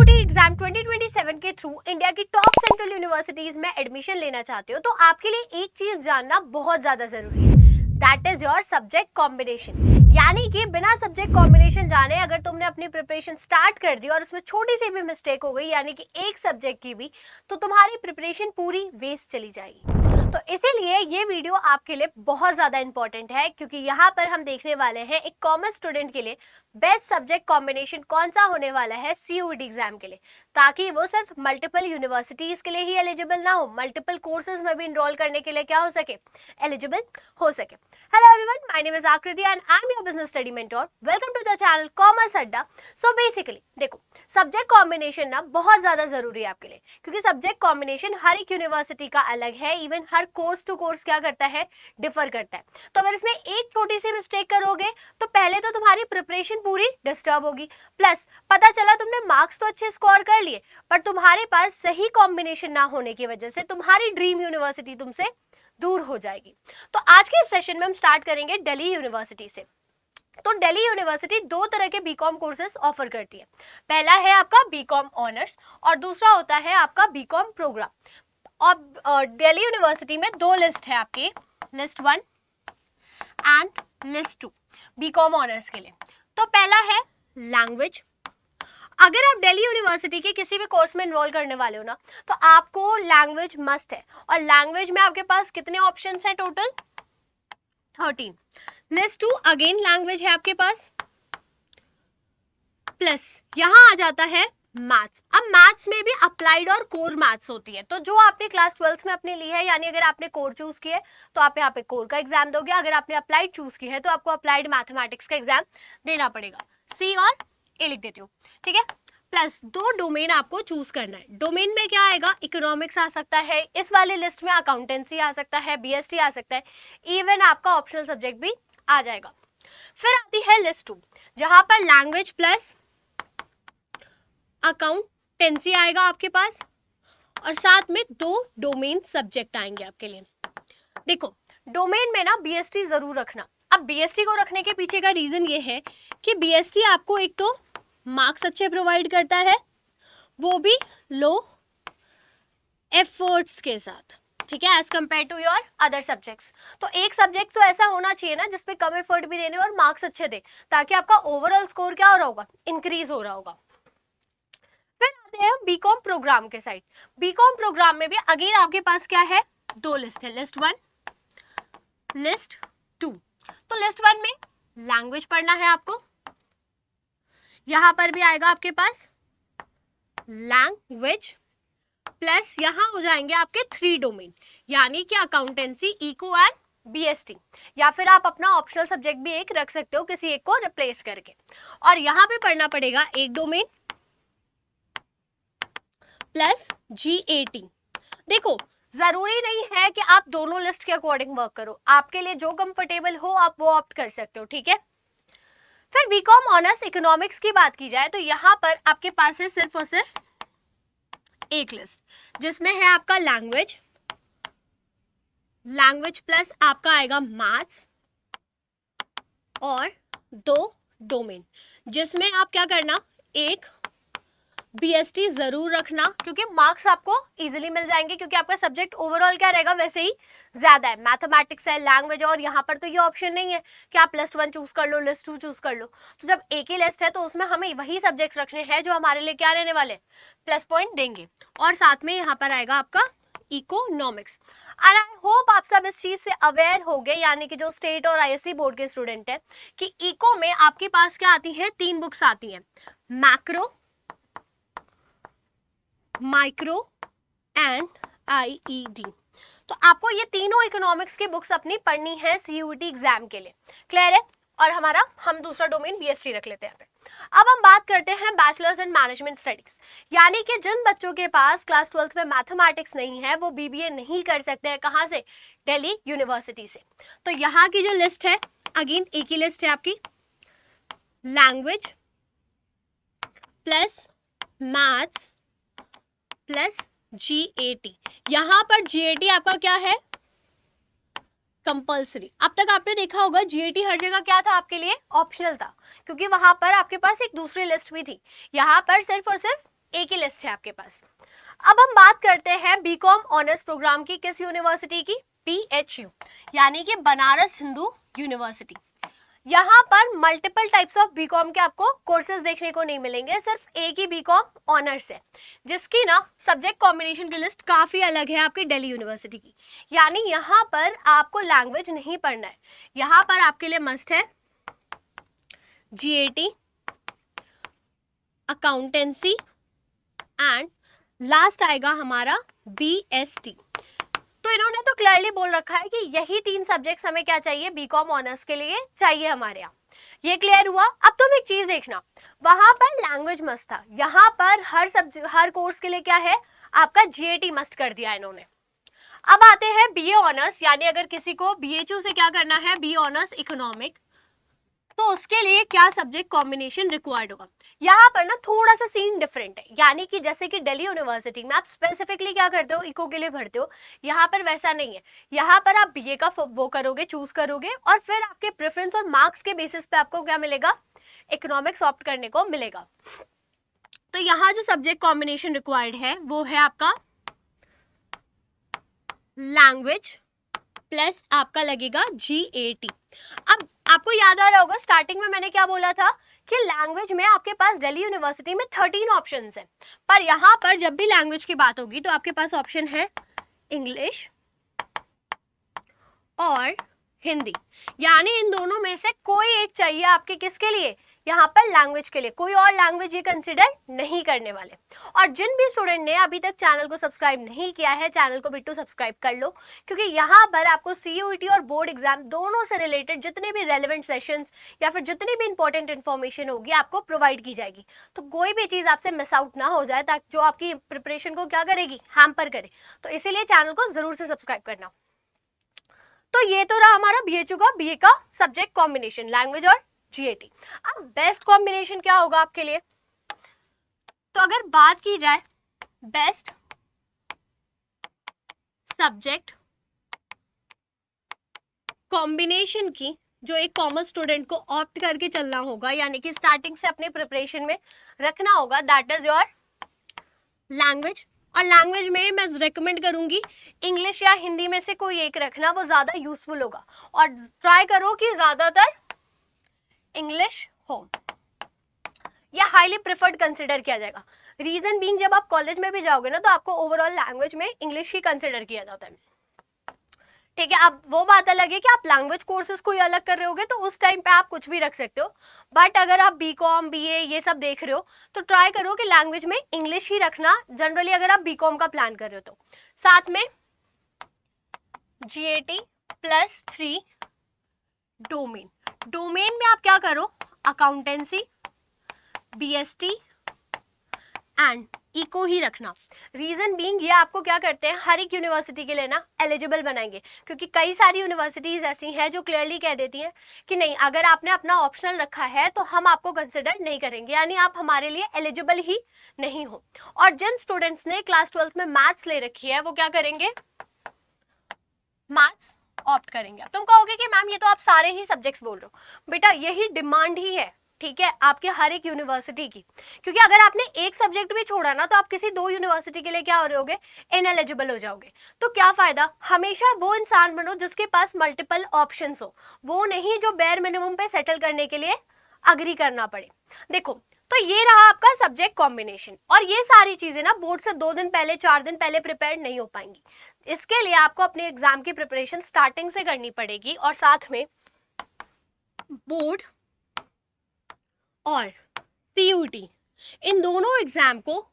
CUET exam 2027 के through India की top central universities में एडमिशन लेना चाहते हो तो आपके लिए एक चीज जानना बहुत ज्यादा जरूरी है, that is your subject combination. यानी कि बिना सब्जेक्ट कॉम्बिनेशन जाने अगर तुमने अपनी प्रिपरेशन स्टार्ट कर दी और उसमें छोटी सी भी मिस्टेक हो गई, यानी कि एक सब्जेक्ट की भी, तो तुम्हारी प्रिपरेशन पूरी वेस्ट चली जाएगी। तो इसीलिए ये वीडियो आपके लिए बहुत ज़्यादा इंपॉर्टेंट है, क्योंकि यहाँ पर हम देखने वाले हैं एक कॉमर्स स्टूडेंट के लिए बेस्ट सब्जेक्ट कॉम्बिनेशन कौन सा होने वाला है सीयूईटी एग्जाम के लिए, ताकि वो सिर्फ मल्टीपल यूनिवर्सिटीज़ के लिए ही एलिजिबल ना हो, मल्टीपल कोर्सेज में भी इनरोल करने के लिए क्या हो सके, एलिजिबल हो सके। Hello everyone, my name is Aakriti and I am your business study mentor. Welcome to the channel commerce Adda. So basically देखो, सब्जेक्ट कॉम्बिनेशन ना बहुत ज़्यादा ज़रूरी है आपके लिए, क्योंकि सब्जेक्ट कॉम्बिनेशन हर एक यूनिवर्सिटी का अलग है, इवन हर कोर्स टू कोर्स क्या करता है, डिफर करता है। तो अगर इसमें एक छोटी सी मिस्टेक करोगे तो पहले तो तुम्हारी प्रिपरेशन पूरी डिस्टर्ब होगी, प्लस पता चला तुमने मार्क्स तो अच्छे स्कोर कर लिए पर तुम्हारे पास सही कॉम्बिनेशन ना होने की वजह से तुम्हारी ड्रीम यूनिवर्सिटी तुमसे दूर हो जाएगी। तो आज के इस सेशन में हम स्टार्ट करेंगे दिल्ली यूनिवर्सिटी से। तो दिल्ली यूनिवर्सिटी दो तरह के बीकॉम कोर्सेज ऑफर करती है। पहला है आपका बीकॉम ऑनर्स और दूसरा होता है आपका बीकॉम प्रोग्राम। और दिल्ली यूनिवर्सिटी में दो लिस्ट है आपकी, list 1 and list 2 BCom honours के लिए। तो पहला है लैंग्वेज। अगर आप दिल्ली यूनिवर्सिटी के किसी भी कोर्स में इन्वॉल्व करने वाले हो ना, तो आपको लैंग्वेज मस्ट है। और लैंग्वेज में आपके पास कितने ऑप्शंस हैं टोटल? 13। लिस्ट 2 अगेन लैंग्वेज है आपके पास, प्लस यहाँ आ जाता है मैथ्स। अब मैथ्स में भी अप्लाइड और कोर मैथ्स होती है। तो जो आपने क्लास 12th में अपने ली है, यानी अगर आपने कोर चूज किया है तो आप यहाँ पे कोर का एग्जाम दोगे, अगर आपने अप्लाइड चूज की है तो आपको अप्लाइड मैथमेटिक्स का एग्जाम देना पड़ेगा। सी और ए लिख देती हूँ, ठीक है। प्लस 2 डोमेन आपको चूज करना है। डोमेन में क्या आएगा? इकोनॉमिक्स आ सकता है, इस वाले लिस्ट में अकाउंटेंसी आ सकता है, बीएसटी आ सकता है, इवन आपका ऑप्शनल सब्जेक्ट भी आ जाएगा। फिर आती है लिस्ट 2, जहां पर लैंग्वेज प्लस अकाउंटेंसी आएगा आपके पास, और साथ में 2 डोमेन सब्जेक्ट आएंगे आपके लिए। देखो, डोमेन में ना बीएसटी जरूर रखना। अब बीएसटी को रखने के पीछे का रीजन ये है कि बीएसटी आपको एक तो मार्क्स अच्छे प्रोवाइड करता है, वो भी लो एफर्ट्स के साथ, ठीक है, as compare to your other subjects. तो एक सब्जेक्ट तो ऐसा होना चाहिए ना जिसपे कम एफर्ट भी देने और मार्क्स अच्छे दे, ताकि आपका ओवरऑल स्कोर क्या हो रहा होगा, इंक्रीज हो रहा होगा। फिर आते हैं बीकॉम प्रोग्राम के साइड। बीकॉम प्रोग्राम में भी अगेन आपके पास क्या है, 2 लिस्ट है, लिस्ट 1 लिस्ट 2। तो लिस्ट 1 में लैंग्वेज पढ़ना है आपको, यहां पर भी आएगा आपके पास लैंग्वेज, प्लस यहां हो जाएंगे आपके 3 डोमेन, यानी कि अकाउंटेंसी, इको एंड बीएसटी, या फिर आप अपना ऑप्शनल सब्जेक्ट भी एक रख सकते हो किसी एक को रिप्लेस करके। और यहां पे पढ़ना पड़ेगा एक डोमेन प्लस जीएटी। देखो, जरूरी नहीं है कि आप दोनों लिस्ट के अकॉर्डिंग वर्क करो, आपके लिए जो कंफर्टेबल हो आप वो ऑप्ट कर सकते हो, ठीक है। फिर बीकॉम ऑनर्स इकोनॉमिक्स की बात की जाए तो यहाँ पर आपके पास है सिर्फ और सिर्फ एक लिस्ट, जिसमें है आपका लैंग्वेज, लैंग्वेज प्लस आपका आएगा मैथ्स और 2 डोमेन, जिसमें आप क्या करना, एक बीएसटी जरूर रखना, क्योंकि मार्क्स आपको इजीली मिल जाएंगे, क्योंकि आपका सब्जेक्ट ओवरऑल क्या रहेगा, वैसे ही ज्यादा है, मैथमेटिक्स है, लैंग्वेज, और यहाँ पर तो ये ऑप्शन नहीं है कि आप लिस्ट 1 चूज कर लो, लिस्ट 2 चूज कर लो। तो जब एक ही लिस्ट है तो उसमें हमें वही सब्जेक्ट्स रखने हैं जो हमारे लिए क्या रहने वाले, प्लस पॉइंट देंगे। और साथ में यहाँ पर आएगा आपका इकोनॉमिक्स। और आई होप आप सब इस चीज से अवेयर हो गए, यानी कि जो स्टेट और आईएससी बोर्ड के स्टूडेंट है, कि इको में आपके पास क्या आती है, 3 बुक्स आती है, मैक्रो, माइक्रो एंड आईईडी। तो आपको ये तीनों इकोनॉमिक्स की बुक्स अपनी पढ़नी है सीयूईटी एग्जाम के लिए, क्लियर है। और हम दूसरा डोमेन बीएसटी रख लेते हैं यहाँ पे। अब हम बात करते हैं बैचलर्स इन मैनेजमेंट स्टडीज, यानी कि जिन बच्चों के पास क्लास 12th में मैथमेटिक्स नहीं है वो बीबीए नहीं कर सकते हैं। कहाँ से? दिल्ली यूनिवर्सिटी से। तो यहाँ की जो लिस्ट है, अगेन एक ही लिस्ट है आपकी, language plus maths plus GAT. यहां पर जीएटी आपका क्या है, कंपल्सरी। अब तक आपने देखा होगा जीएटी हर जगह क्या था आपके लिए, ऑप्शनल था, क्योंकि वहां पर आपके पास एक दूसरी लिस्ट भी थी। यहाँ पर सिर्फ और सिर्फ एक ही लिस्ट है आपके पास। अब हम बात करते हैं बीकॉम ऑनर्स प्रोग्राम की, किस यूनिवर्सिटी की? BHU, यानी कि बनारस हिंदू यूनिवर्सिटी। यहाँ पर मल्टीपल टाइप्स ऑफ बीकॉम के आपको कोर्सेज देखने को नहीं मिलेंगे, सिर्फ एक ही बीकॉम ऑनर्स है, जिसकी ना सब्जेक्ट कॉम्बिनेशन की लिस्ट काफी अलग है आपकी दिल्ली यूनिवर्सिटी की। यानी यहाँ पर आपको लैंग्वेज नहीं पढ़ना है, यहाँ पर आपके लिए मस्ट है GAT, अकाउंटेंसी एंड लास्ट आएगा हमारा BST। तो इन्होंने तो क्लियरली बोल रखा है कि यही 3 सब्जेक्ट्स हमें क्या चाहिए, बीकॉम ऑनर्स के लिए चाहिए हमारे यहाँ। ये क्लियर हुआ। अब तुम एक चीज देखना, वहां पर लैंग्वेज मस्ट था, यहाँ पर हर कोर्स के लिए क्या है आपका GAT मस्ट कर दिया इन्होंने। अब आते हैं BA ऑनर्स, यानी अगर किसी को BHU से क्या करना है, BA ऑनर्स इकोनॉमिक, तो उसके लिए क्या सब्जेक्ट कॉम्बिनेशन रिक्वायर्ड होगा। यहाँ पर ना थोड़ा सा सीन डिफरेंट है, यानी कि जैसे कि दिल्ली यूनिवर्सिटी में आप स्पेसिफिकली क्या करते हो, इको के लिए भरते हो, यहाँ पर वैसा नहीं है। यहाँ पर आप BA का वो करोगे, चूज करोगे, और फिर आपके प्रेफरेंस और मार्क्स के बेसिस पे आपको क्या मिलेगा, इकोनॉमिक्स ऑप्ट करने को मिलेगा। तो यहाँ जो सब्जेक्ट कॉम्बिनेशन रिक्वायर्ड है वो है आपका लैंग्वेज प्लस आपका लगेगा GAT। अब आपको याद आ रहा होगा स्टार्टिंग में मैंने क्या बोला था कि लैंग्वेज में आपके पास दिल्ली यूनिवर्सिटी में 13 ऑप्शंस हैं, पर यहाँ पर जब भी लैंग्वेज की बात होगी तो आपके पास ऑप्शन है इंग्लिश और हिंदी, यानी इन दोनों में से कोई एक चाहिए आपके, किसके लिए, यहाँ पर लैंग्वेज के लिए। कोई और लैंग्वेज ये कंसिडर नहीं करने वाले। और जिन भी स्टूडेंट ने अभी तक चैनल को सब्सक्राइब नहीं किया है, चैनल को बिट्टू सब्सक्राइब कर लो, क्योंकि यहाँ पर आपको CUET और बोर्ड एग्जाम दोनों से रिलेटेड जितने भी रेलेवेंट सेशंस या फिर जितनी भी इंपॉर्टेंट इन्फॉर्मेशन होगी आपको प्रोवाइड की जाएगी। तो कोई भी चीज़ आपसे मिस आउट ना हो जाए, ताकि जो आपकी प्रिपरेशन को क्या करेगी, हैम्पर करे। तो इसीलिए चैनल को जरूर से सब्सक्राइब करना। तो ये तो रहा हमारा BHU का BA का सब्जेक्ट कॉम्बिनेशन, लैंग्वेज और GAT। अब बेस्ट कॉम्बिनेशन क्या होगा आपके लिए, तो अगर बात की जाए बेस्ट सब्जेक्ट कॉम्बिनेशन की, जो एक कॉमर्स स्टूडेंट को ऑप्ट करके चलना होगा, यानी कि स्टार्टिंग से अपने प्रिपरेशन में रखना होगा, दैट इज योर लैंग्वेज। और लैंग्वेज में मैं रेकमेंड करूंगी इंग्लिश या हिंदी में से कोई एक रखना, वो ज़्यादा यूजफुल होगा। और ट्राई करो कि ज़्यादातर इंग्लिश हो, या हाईली प्रेफर्ड कंसिडर किया जाएगा। रीजन बीइंग, जब आप कॉलेज में भी जाओगे ना तो आपको ओवरऑल लैंग्वेज में इंग्लिश ही कंसिडर किया जाता है, ठीक है। अब वो बात अलग है कि आप लैंग्वेज कोर्सेज कोई अलग कर रहे होगे तो उस टाइम पे आप कुछ भी रख सकते हो, बट अगर आप BCom BA ये सब देख रहे हो तो ट्राई करो कि लैंग्वेज में इंग्लिश ही रखना जनरली, अगर आप BCom का प्लान कर रहे हो तो। साथ में GAT प्लस 3 डोमेन। डोमेन में आप क्या करो, अकाउंटेंसी, BST एंड इको ही रखना। रीजन बीइंग, ये आपको क्या करते हैं, हर एक यूनिवर्सिटी के लिए ना एलिजिबल बनाएंगे, क्योंकि कई सारी यूनिवर्सिटीज ऐसी हैं जो क्लियरली कह देती हैं कि नहीं, अगर आपने अपना ऑप्शनल रखा है तो हम आपको कंसिडर नहीं करेंगे, यानी आप हमारे लिए एलिजिबल ही नहीं हो। और जिन स्टूडेंट्स ने क्लास 12th में मैथ्स ले रखी है वो क्या करेंगे, मैथ्स ऑप्ट करेंगे। तुम कहोगे कि मैम ये तो आप सारे ही सब्जेक्ट्स बोल रहे हो, बेटा यही डिमांड ही है, ठीक है, आपके हर एक यूनिवर्सिटी की। क्योंकि अगर आपने एक सब्जेक्ट भी छोड़ा ना तो आप किसी 2 यूनिवर्सिटी के लिए क्या हो रहे होगे, इनएलिजिबल हो जाओगे। तो क्या फायदा, हमेशा वो इंसान बनो जिसके पास मल्टीपल ऑप्शंस हो, वो नहीं जो बेयर मिनिमम पे सेटल करने के लिए अग्री करना पड़े। देखो, तो ये रहा आपका सब्जेक्ट कॉम्बिनेशन, और ये सारी चीजें ना बोर्ड से 2 दिन पहले 4 दिन पहले प्रिपेयर नहीं हो पाएंगी। इसके लिए आपको अपने एग्जाम की प्रिपरेशन स्टार्टिंग से करनी पड़ेगी, और साथ में बोर्ड और CUET इन दोनों एग्जाम को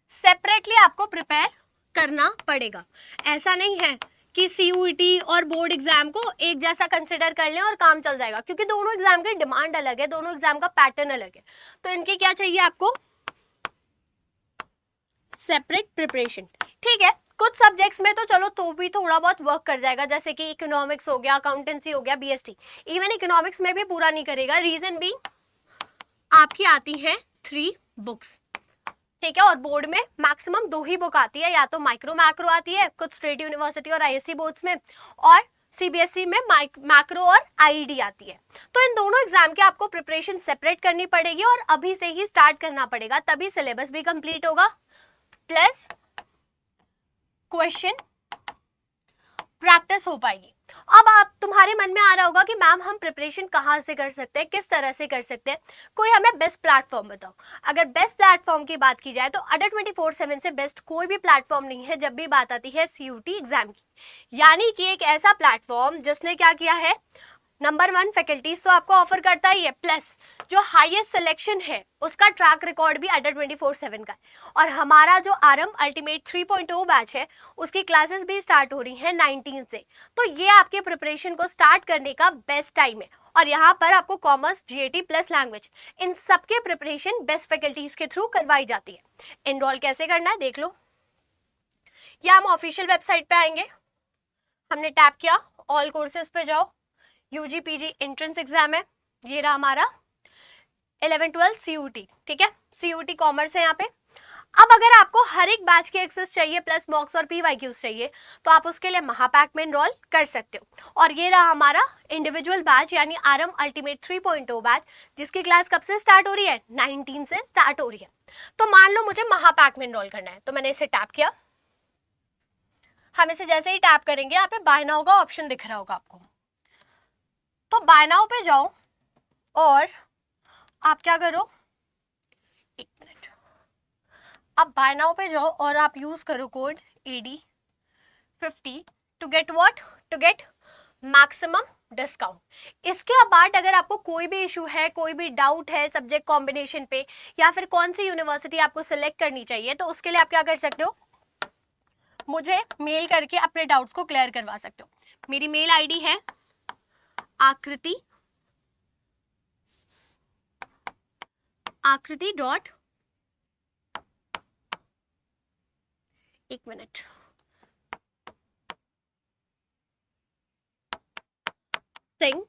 सेपरेटली आपको प्रिपेयर करना पड़ेगा। ऐसा नहीं है कि CUET और बोर्ड एग्जाम को एक जैसा कंसिडर कर लें और काम चल जाएगा, क्योंकि दोनों एग्जाम की डिमांड अलग है, दोनों एग्जाम का पैटर्न अलग है। तो इनके क्या चाहिए आपको, सेपरेट प्रिपरेशन, ठीक है। कुछ सब्जेक्ट्स में तो चलो तो भी थोड़ा बहुत वर्क कर जाएगा, जैसे कि इकोनॉमिक्स हो गया, अकाउंटेंसी हो गया, BST। इवन इकोनॉमिक्स में भी पूरा नहीं करेगा, रीजन भी आपकी आती है 3 बुक्स, ठीक है, और बोर्ड में मैक्सिमम 2 ही बुक आती है, या तो माइक्रो मैक्रो आती है कुछ स्टेट यूनिवर्सिटी और ISC बोर्ड्स में, और सीबीएसई में मैक्रो और आईईडी आती है। तो इन दोनों एग्जाम के आपको प्रिपरेशन सेपरेट करनी पड़ेगी और अभी से ही स्टार्ट करना पड़ेगा, तभी सिलेबस भी कंप्लीट होगा प्लस क्वेश्चन प्रैक्टिस हो पाएगी। अब आप तुम्हारे मन में आ रहा होगा कि मैम हम प्रिपरेशन कहाँ से कर सकते हैं, किस तरह से कर सकते हैं, कोई हमें बेस्ट प्लेटफॉर्म बताओ। अगर बेस्ट प्लेटफॉर्म की बात की जाए तो अडर 24/7 से बेस्ट कोई भी प्लेटफॉर्म नहीं है जब भी बात आती है सीयूटी एग्जाम की। यानी कि एक ऐसा प्लेटफॉर्म जिसने क्या किया है, नंबर 1 फैकल्टीज तो आपको ऑफर करता ही है, प्लस जो हाईएस्ट सिलेक्शन है उसका ट्रैक रिकॉर्ड भी अडर 24/7 का है। और हमारा जो आरएम अल्टीमेट 3.0 बैच है उसकी क्लासेस भी स्टार्ट हो रही हैं 19 से। तो ये आपके प्रिपरेशन को स्टार्ट करने का बेस्ट टाइम है। और यहाँ पर आपको कॉमर्स, जीएटी प्लस लैंग्वेज, इन सबके प्रिपरेशन बेस्ट फैकल्टीज के थ्रू करवाई जाती है। एनरोल कैसे करना है देख लो। या हम ऑफिशियल वेबसाइट पे आएंगे, हमने टैप किया, ऑल कोर्सेज पे जाओ, यूजी पीजी एंट्रेंस एग्जाम है, ये रहा हमारा 11-12 सीयूटी, ठीक है, सीयूटी कॉमर्स है यहाँ पे। अब अगर आपको हर एक बैच के एक्सेस चाहिए प्लस मॉक्स और पीवाईक्यूज चाहिए तो आप उसके लिए महापैक में एनरोल कर सकते हो। और ये रहा हमारा इंडिविजुअल बैच यानी आरएम अल्टीमेट 3.0 बैच, जिसकी क्लास कब से स्टार्ट हो रही है, 19 से स्टार्ट हो रही है। तो मान लो मुझे महापैक में एनरोल करना है, तो मैंने इसे टैप किया। हम इसे जैसे ही टैप करेंगे यहाँ पे बाय नाउ का ऑप्शन दिख रहा होगा आपको, तो बाय नाउ पे जाओ और आप क्या करो, एक मिनट, अब बाय नाउ पे जाओ और आप यूज करो code AD50 to get what, to get maximum discount. इसके बाद अगर आपको कोई भी इशू है, कोई भी डाउट है सब्जेक्ट कॉम्बिनेशन पे या फिर कौन सी यूनिवर्सिटी आपको सिलेक्ट करनी चाहिए, तो उसके लिए आप क्या कर सकते हो, मुझे मेल करके अपने डाउट्स को क्लियर करवा सकते हो। मेरी मेल आईडी है आकृति डॉट, एक मिनट, सिंह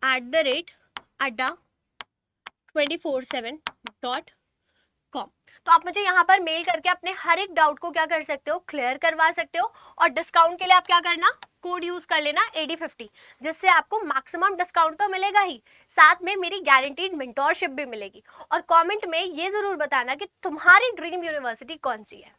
@adda247.com। तो आप मुझे यहाँ पर मेल करके अपने हर एक डाउट को क्या कर सकते हो, क्लियर करवा सकते हो। और डिस्काउंट के लिए आप क्या करना, कोड यूज कर लेना AD50, जिससे आपको मैक्सिमम डिस्काउंट तो मिलेगा ही, साथ में मेरी गारंटीड मेंटोरशिप भी मिलेगी। और कमेंट में ये जरूर बताना कि तुम्हारी ड्रीम यूनिवर्सिटी कौन सी है।